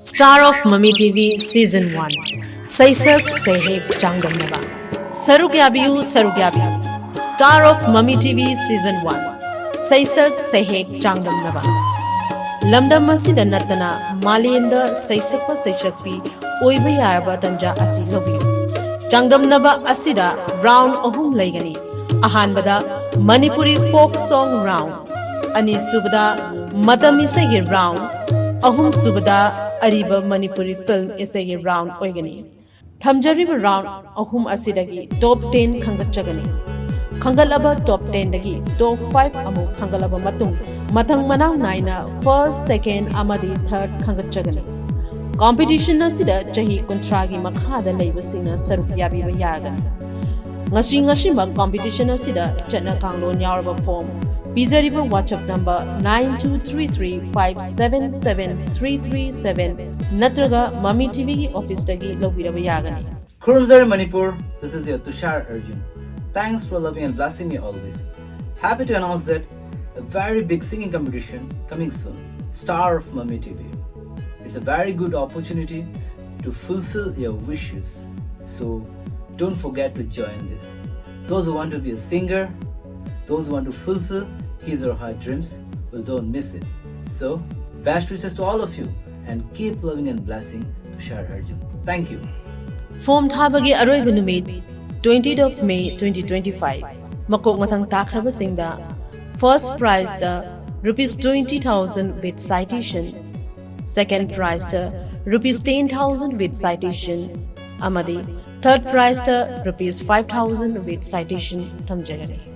Star of Mami TV Season 1 Seishak Seihek Changdamnaba Sarugyabiyu Star of Mami TV Season 1 Seishak Seihek Changdamnaba Lamdam asida natana Maliyenda Seishakpa Seishakpi Oiba yaraba tanja asi lobiyu Changdamnaba asida round ahum laigani Ahanbada Manipuri folk song round Ani subada Matam isagi round Ahum subada Ariba Manipuri film isagi round oigani Thamjariba round ahum asidagi top 10 khangachagani Khangalaba top 10 dagi top 5 amu khangalaba mathang manang naina first second amadi third khangachagani Competition asida chahi kuntragi makhada leibasina saruk yabiba yagani ngasi ba competition asida chatna kanglon yaraba form Bizariba WhatsApp number 9233577337 Natraga Mami TV office tagi lobiraba yagani. Kurumzari Manipur, this is your Tushar Arjun. Thanks for loving and blessing me always. Happy to announce that a very big singing competition coming soon. Star of Mami TV. It's a very good opportunity to fulfill your wishes. So don't forget to join this. Those who want to be a singer, those who want to fulfill his or her dreams, well, don't miss it. So, best wishes to all of you and keep loving and blessing Tushar Arjun. Thank you. Form Thabagi Aroiba Numid 20th of May 2025 Makok Matang Takraba Singda First prize the Rupees 20,000 with citation Second prize the Rupees 10,000 with citation Amadi Third prize the Rupees 5,000 with citation Thamjagani